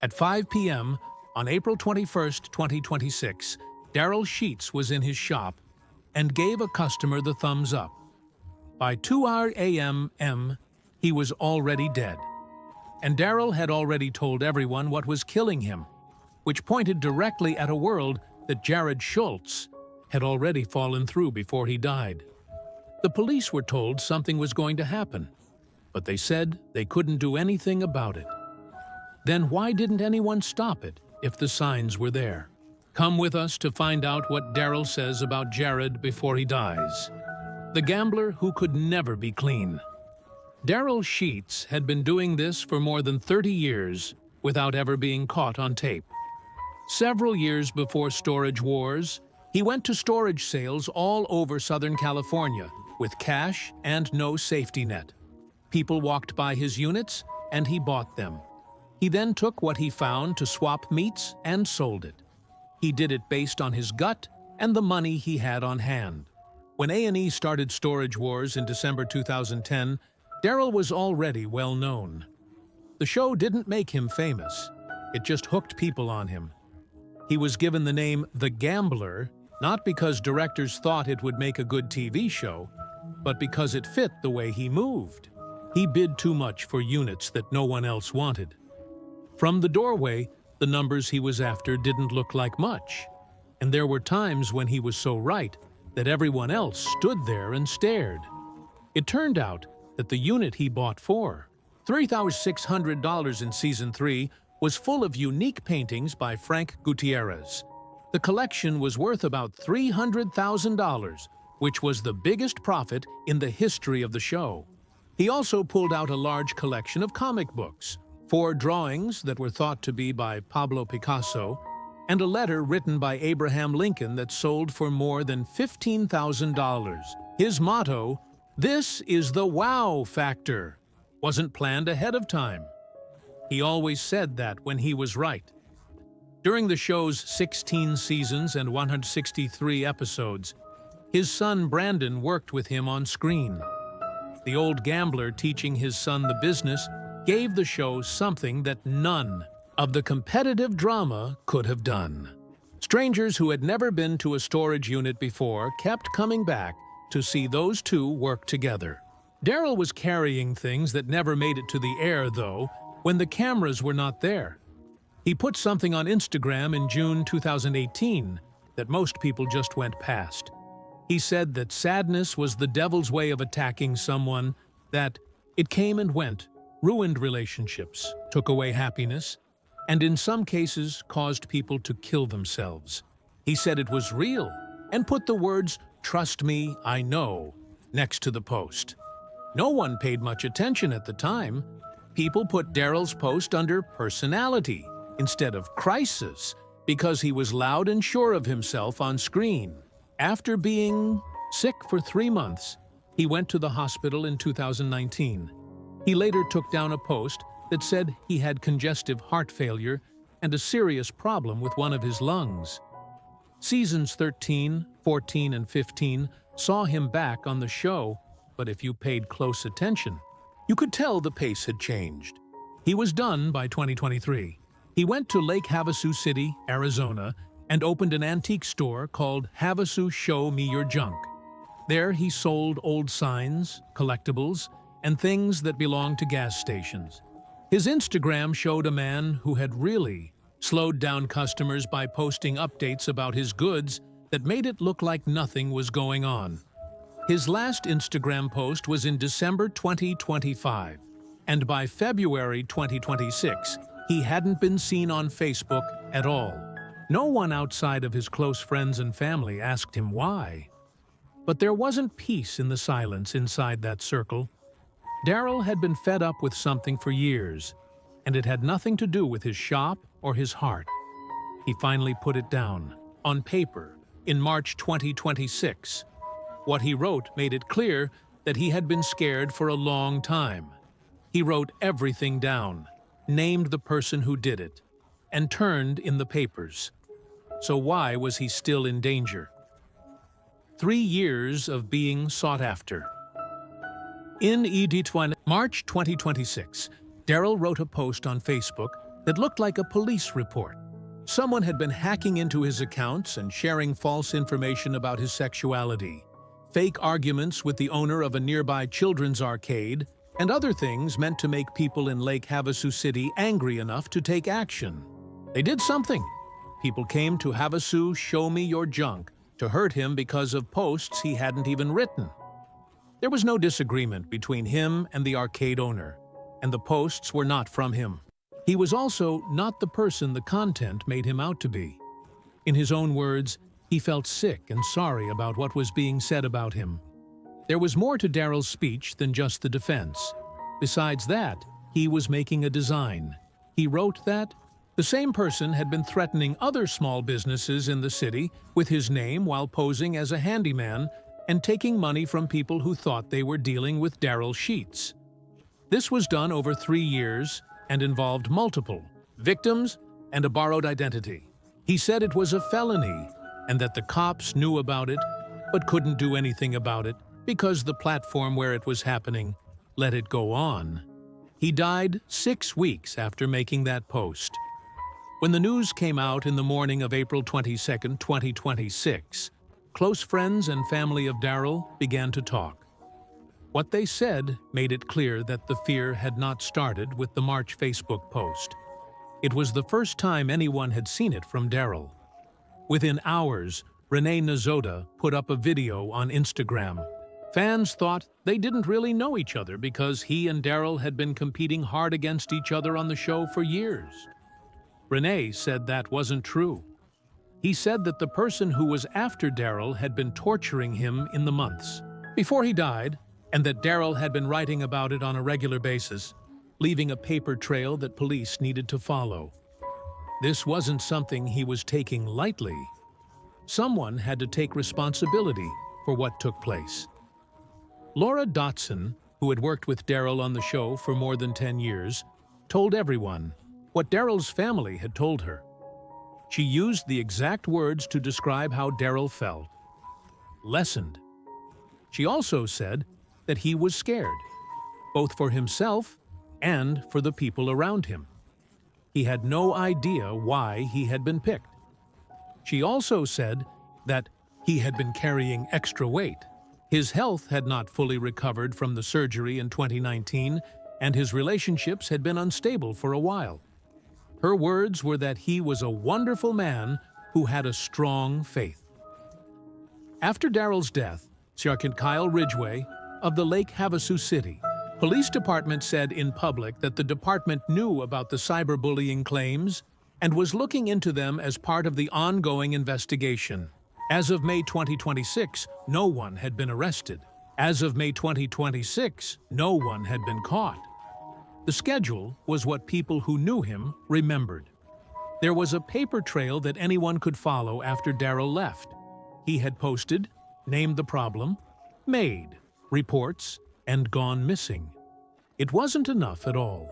At 5 p.m. on April 21, 2026, Darrell Schultz was in his shop and gave a customer the thumbs up. By 2 a.m., he was already dead. And Darrell had already told everyone what was killing him, which pointed directly at a world that Jarrod Schulz had already fallen through before he died. The police were told something was going to happen, but they said they couldn't do anything about it. Then why didn't anyone stop it if the signs were there? Come with us to find out what Darrell says about Jarrod before he dies. The gambler who could never be clean. Darrell Schultz had been doing this for more than 30 years without ever being caught on tape. Several years before storage wars, he went to storage sales all over Southern California with cash and no safety net. People walked by his units and he bought them. He then took what he found to swap meats and sold it. He did it based on his gut and the money he had on hand. When A&E started Storage Wars in December 2010, Daryl was already well known. The show didn't make him famous. It just hooked people on him. He was given the name The Gambler, not because directors thought it would make a good TV show, but because it fit the way he moved. He bid too much for units that no one else wanted. From the doorway, the numbers he was after didn't look like much, and there were times when he was so right that everyone else stood there and stared. It turned out that the unit he bought for $3,600 in Season 3 was full of unique paintings by Frank Gutierrez. The collection was worth about $300,000, which was the biggest profit in the history of the show. He also pulled out a large collection of comic books, 4 drawings that were thought to be by Pablo Picasso, and a letter written by Abraham Lincoln that sold for more than $15,000. His motto, "This is the wow factor," wasn't planned ahead of time. He always said that when he was right. During the show's 16 seasons and 163 episodes, his son Brandon worked with him on screen. The old gambler teaching his son the business gave the show something that none of the competitive drama could have done. Strangers who had never been to a storage unit before kept coming back to see those two work together. Daryl was carrying things that never made it to the air, though, when the cameras were not there. He put something on Instagram in June 2018 that most people just went past. He said that sadness was the devil's way of attacking someone, that it came and went, ruined relationships, took away happiness, and in some cases caused people to kill themselves. He said it was real and put the words, "Trust me, I know," next to the post. No one paid much attention at the time. People put Daryl's post under personality instead of crisis because he was loud and sure of himself on screen. After being sick for 3 months, he went to the hospital in 2019. He later took down a post that said he had congestive heart failure and a serious problem with one of his lungs. Seasons 13, 14, and 15 saw him back on the show, but if you paid close attention, you could tell the pace had changed. He was done by 2023. He went to Lake Havasu City, Arizona, and opened an antique store called Havasu Show Me Your Junk. There he sold old signs, collectibles, and things that belonged to gas stations. His Instagram showed a man who had really slowed down customers by posting updates about his goods that made it look like nothing was going on. His last Instagram post was in December 2025, and by February 2026, he hadn't been seen on Facebook at all. No one outside of his close friends and family asked him why. But there wasn't peace in the silence inside that circle. Daryl had been fed up with something for years, and it had nothing to do with his shop or his heart. He finally put it down, on paper, in March 2026. What he wrote made it clear that he had been scared for a long time. He wrote everything down, named the person who did it, and turned in the papers. So why was he still in danger? 3 years of being sought after. In March 2026, Daryl wrote a post on Facebook that looked like a police report. Someone had been hacking into his accounts and sharing false information about his sexuality, fake arguments with the owner of a nearby children's arcade, and other things meant to make people in Lake Havasu City angry enough to take action. They did something. People came to Havasu Show Me Your Junk to hurt him because of posts he hadn't even written. There was no disagreement between him and the arcade owner, and the posts were not from him. He was also not the person the content made him out to be. In his own words, he felt sick and sorry about what was being said about him. There was more to Darrell's speech than just the defense. Besides that, he was making a design. He wrote that the same person had been threatening other small businesses in the city with his name while posing as a handyman and taking money from people who thought they were dealing with Jarrod Schultz. This was done over 3 years and involved multiple victims and a borrowed identity. He said it was a felony and that the cops knew about it but couldn't do anything about it because the platform where it was happening let it go on. He died 6 weeks after making that post. When the news came out in the morning of April 22, 2026, close friends and family of Daryl began to talk. What they said made it clear that the fear had not started with the March Facebook post. It was the first time anyone had seen it from Daryl. Within hours, Renee Nazoda put up a video on Instagram. Fans thought they didn't really know each other because he and Daryl had been competing hard against each other on the show for years. Renee said that wasn't true. He said that the person who was after Daryl had been torturing him in the months before he died, and that Daryl had been writing about it on a regular basis, leaving a paper trail that police needed to follow. This wasn't something he was taking lightly. Someone had to take responsibility for what took place. Laura Dotson, who had worked with Daryl on the show for more than 10 years, told everyone what Daryl's family had told her. She used the exact words to describe how Daryl felt. Lessened. She also said that he was scared, both for himself and for the people around him. He had no idea why he had been picked. She also said that he had been carrying extra weight. His health had not fully recovered from the surgery in 2019, and his relationships had been unstable for a while. Her words were that he was a wonderful man who had a strong faith. After Daryl's death, Sergeant Kyle Ridgway of the Lake Havasu City Police Department said in public that the department knew about the cyberbullying claims and was looking into them as part of the ongoing investigation. As of May 2026, no one had been arrested. As of May 2026, no one had been caught. The schedule was what people who knew him remembered. There was a paper trail that anyone could follow after Daryl left. He had posted, named the problem, made reports, and gone missing. It wasn't enough at all.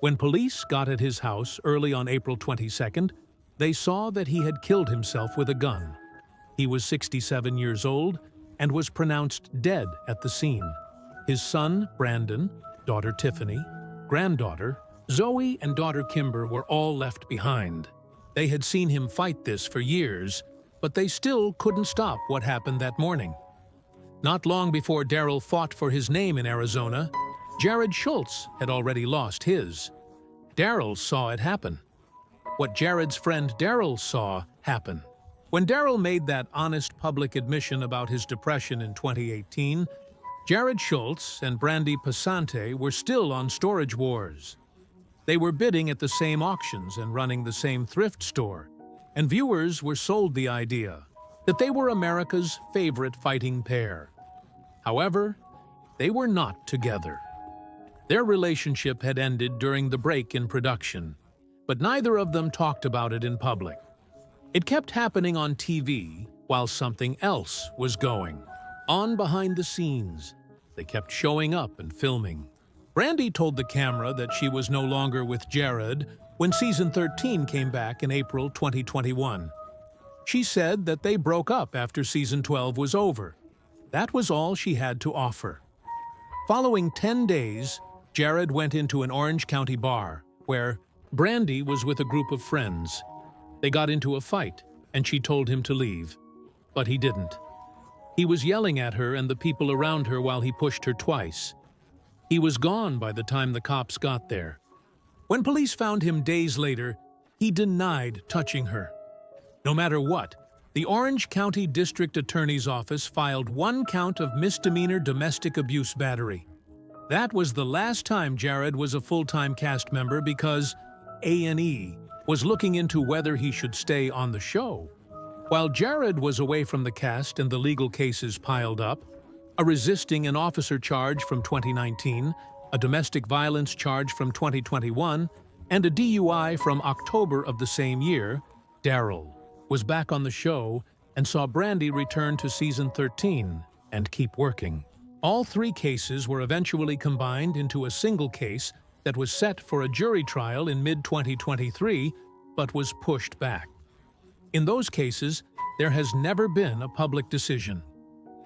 When police got at his house early on April 22nd, they saw that he had killed himself with a gun. He was 67 years old and was pronounced dead at the scene. His son, Brandon, daughter Tiffany, granddaughter, Zoe, and daughter Kimber were all left behind. They had seen him fight this for years, but they still couldn't stop what happened that morning. Not long before Daryl fought for his name in Arizona, Jarrod Schulz had already lost his. Daryl saw it happen. What Jarrod's friend Daryl saw happen. When Daryl made that honest public admission about his depression in 2018, Jarrod Schulz and Brandy Passante were still on storage wars. They were bidding at the same auctions and running the same thrift store, and viewers were sold the idea that they were America's favorite fighting pair. However, they were not together. Their relationship had ended during the break in production, but neither of them talked about it in public. It kept happening on TV while something else was going on behind the scenes. They kept showing up and filming. Brandy told the camera that she was no longer with Jarrod when season 13 came back in April 2021. She said that they broke up after season 12 was over. That was all she had to offer. Following 10 days, Jarrod went into an Orange County bar where Brandy was with a group of friends. They got into a fight, and she told him to leave. But he didn't. He was yelling at her and the people around her while he pushed her twice. He was gone by the time the cops got there. When police found him days later, he denied touching her. No matter what, the Orange County District Attorney's Office filed 1 count of misdemeanor domestic abuse battery. That was the last time Jarrod was a full-time cast member because A&E was looking into whether he should stay on the show. While Jarrod was away from the cast and the legal cases piled up, a resisting an officer charge from 2019, a domestic violence charge from 2021, and a DUI from October of the same year, Daryl was back on the show and saw Brandy return to season 13 and keep working. All 3 cases were eventually combined into a single case that was set for a jury trial in mid-2023, but was pushed back. In those cases, there has never been a public decision.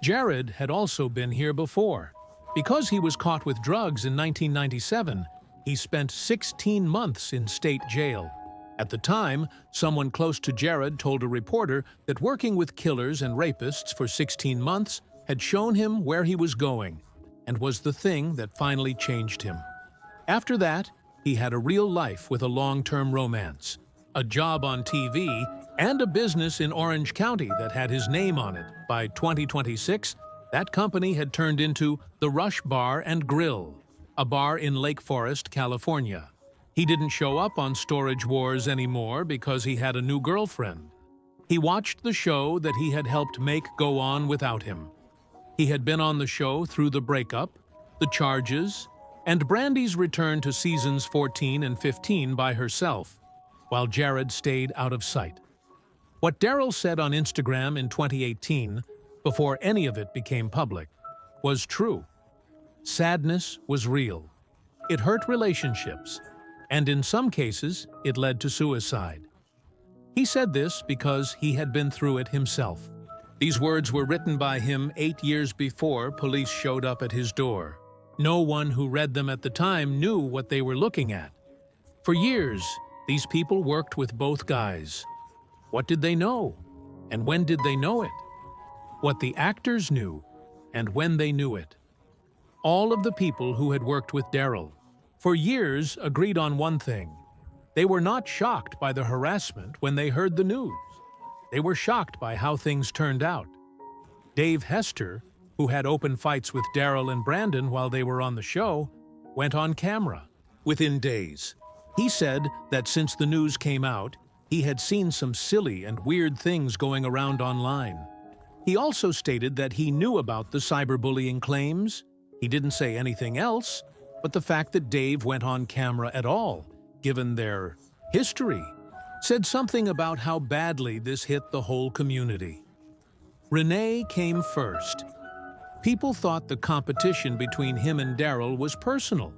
Jarrod had also been here before. Because he was caught with drugs in 1997, he spent 16 months in state jail. At the time, someone close to Jarrod told a reporter that working with killers and rapists for 16 months had shown him where he was going and was the thing that finally changed him. After that, he had a real life with a long-term romance, a job on TV, and a business in Orange County that had his name on it. By 2026, that company had turned into the Rush Bar and Grill, a bar in Lake Forest, California. He didn't show up on Storage Wars anymore because he had a new girlfriend. He watched the show that he had helped make go on without him. He had been on the show through the breakup, the charges, and Brandy's return to seasons 14 and 15 by herself, while Jarrod stayed out of sight. What Daryl said on Instagram in 2018, before any of it became public, was true. Sadness was real. It hurt relationships, and in some cases, it led to suicide. He said this because he had been through it himself. These words were written by him 8 years before police showed up at his door. No one who read them at the time knew what they were looking at. For years, these people worked with both guys. What did they know? And when did they know it? What the actors knew, and when they knew it. All of the people who had worked with Daryl for years agreed on one thing. They were not shocked by the harassment when they heard the news. They were shocked by how things turned out. Dave Hester, who had open fights with Daryl and Brandon while they were on the show, went on camera within days. He said that since the news came out, he had seen some silly and weird things going around online. He also stated that he knew about the cyberbullying claims. He didn't say anything else, but the fact that Dave went on camera at all, given their history, said something about how badly this hit the whole community. Renee came first. People thought the competition between him and Daryl was personal,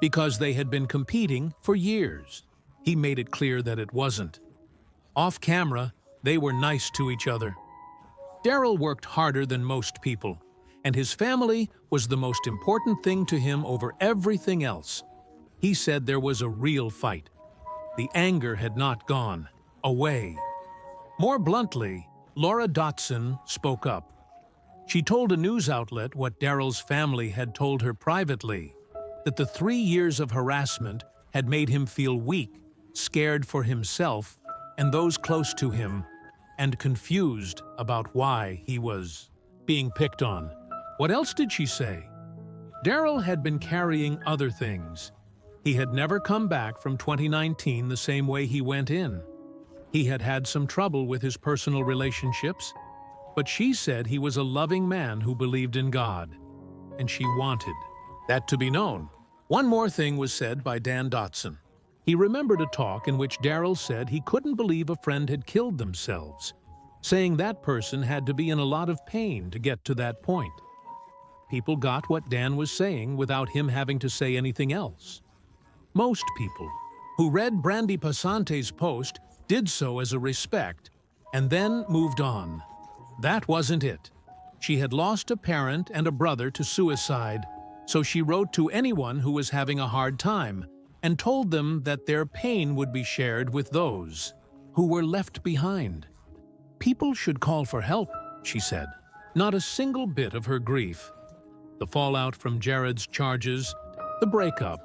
because they had been competing for years. He made it clear that it wasn't. Off camera, they were nice to each other. Daryl worked harder than most people, and his family was the most important thing to him over everything else. He said there was a real fight. The anger had not gone away. More bluntly, Laura Dotson spoke up. She told a news outlet what Daryl's family had told her privately, that the 3 years of harassment had made him feel weak, scared for himself and those close to him, and confused about why he was being picked on. What else did she say? Daryl had been carrying other things. He had never come back from 2019 the same way he went in. He had had some trouble with his personal relationships, but she said he was a loving man who believed in God, and she wanted that to be known. One more thing was said by Dan Dotson. He remembered a talk in which Daryl said he couldn't believe a friend had killed themselves, saying that person had to be in a lot of pain to get to that point. People got what Dan was saying without him having to say anything else. Most people who read Brandy Pasante's post did so as a respect and then moved on. That wasn't it. She had lost a parent and a brother to suicide, so she wrote to anyone who was having a hard time and told them that their pain would be shared with those who were left behind. People should call for help, she said. Not a single bit of her grief, the fallout from Jarrod's charges, the breakup,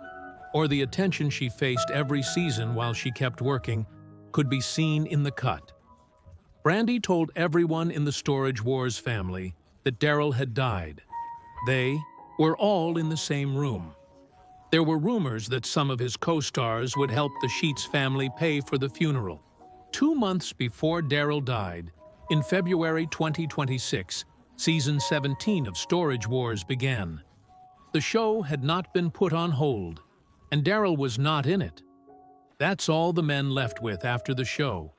or the attention she faced every season while she kept working, could be seen in the cut. Brandy told everyone in the Storage Wars family that Daryl had died. They were all in the same room. There were rumors that some of his co-stars would help the Schultz family pay for the funeral. 2 months before Daryl died, in February 2026, Season 17 of Storage Wars began. The show had not been put on hold, and Daryl was not in it. That's all the men left with after the show.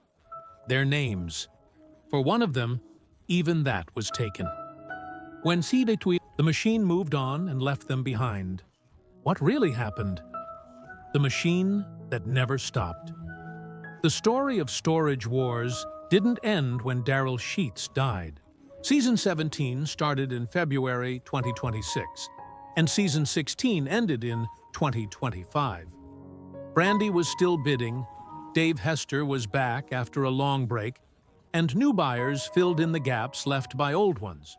Their names. For one of them, even that was taken. When the machine moved on and left them behind. What really happened? The machine that never stopped. The story of Storage Wars didn't end when Darrell Schultz died. Season 17 started in February 2026, and Season 16 ended in 2025. Brandy was still bidding, Dave Hester was back after a long break, and new buyers filled in the gaps left by old ones.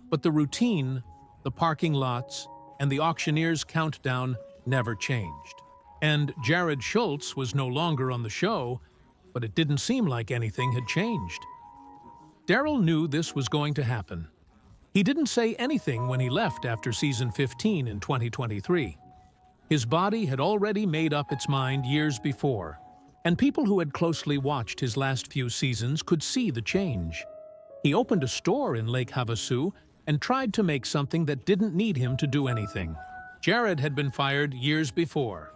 But the routine, the parking lots, and the auctioneer's countdown never changed. And Jarrod Schulz was no longer on the show, but it didn't seem like anything had changed. Daryl knew this was going to happen. He didn't say anything when he left after Season 15 in 2023. His body had already made up its mind years before, and people who had closely watched his last few seasons could see the change. He opened a store in Lake Havasu and tried to make something that didn't need him to do anything. Jarrod had been fired years before,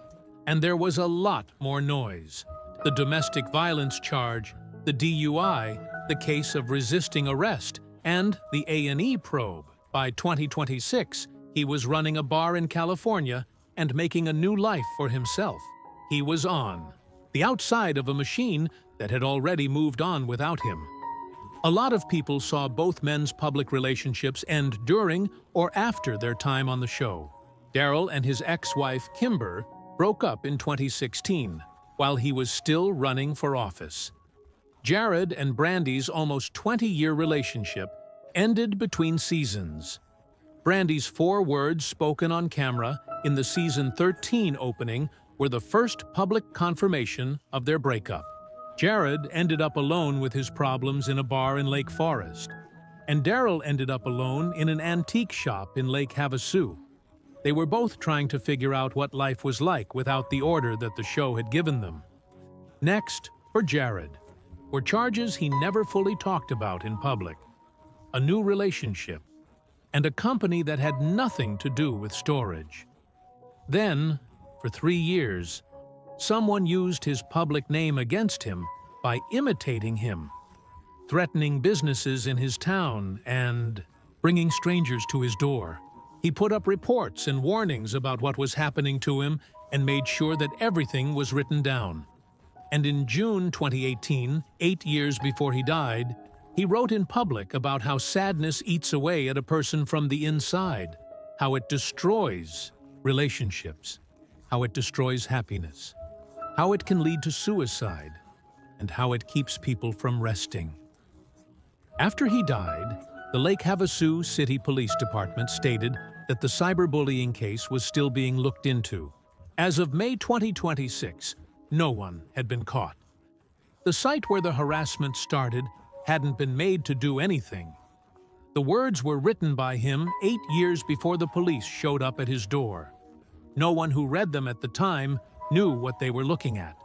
and there was a lot more noise. The domestic violence charge, the DUI, the case of resisting arrest, and the A&E probe. By 2026, he was running a bar in California and making a new life for himself. He was on the outside of a machine that had already moved on without him. A lot of people saw both men's public relationships end during or after their time on the show. Daryl and his ex-wife, Kimber, broke up in 2016, while he was still running for office. Jarrod and Brandy's almost 20-year relationship ended between seasons. Brandy's 4 words spoken on camera in the Season 13 opening were the first public confirmation of their breakup. Jarrod ended up alone with his problems in a bar in Lake Forest, and Daryl ended up alone in an antique shop in Lake Havasu. They were both trying to figure out what life was like without the order that the show had given them. Next, for Jarrod, were charges he never fully talked about in public, a new relationship, and a company that had nothing to do with storage. Then, for 3 years, someone used his public name against him by imitating him, threatening businesses in his town and bringing strangers to his door. He put up reports and warnings about what was happening to him and made sure that everything was written down. And in June 2018, 8 years before he died, he wrote in public about how sadness eats away at a person from the inside, how it destroys relationships, how it destroys happiness, how it can lead to suicide, and how it keeps people from resting. After he died, the Lake Havasu City Police Department stated that the cyberbullying case was still being looked into. As of May 2026, no one had been caught. The site where the harassment started hadn't been made to do anything. The words were written by him 8 years before the police showed up at his door. No one who read them at the time knew what they were looking at.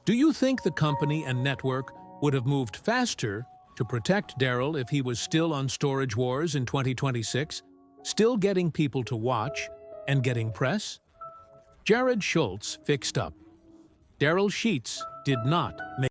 Do you think the company and network would have moved faster to protect Daryl if he was still on Storage Wars in 2026, still getting people to watch and getting press? Jarrod Schulz fixed up. Darrell Schultz did not make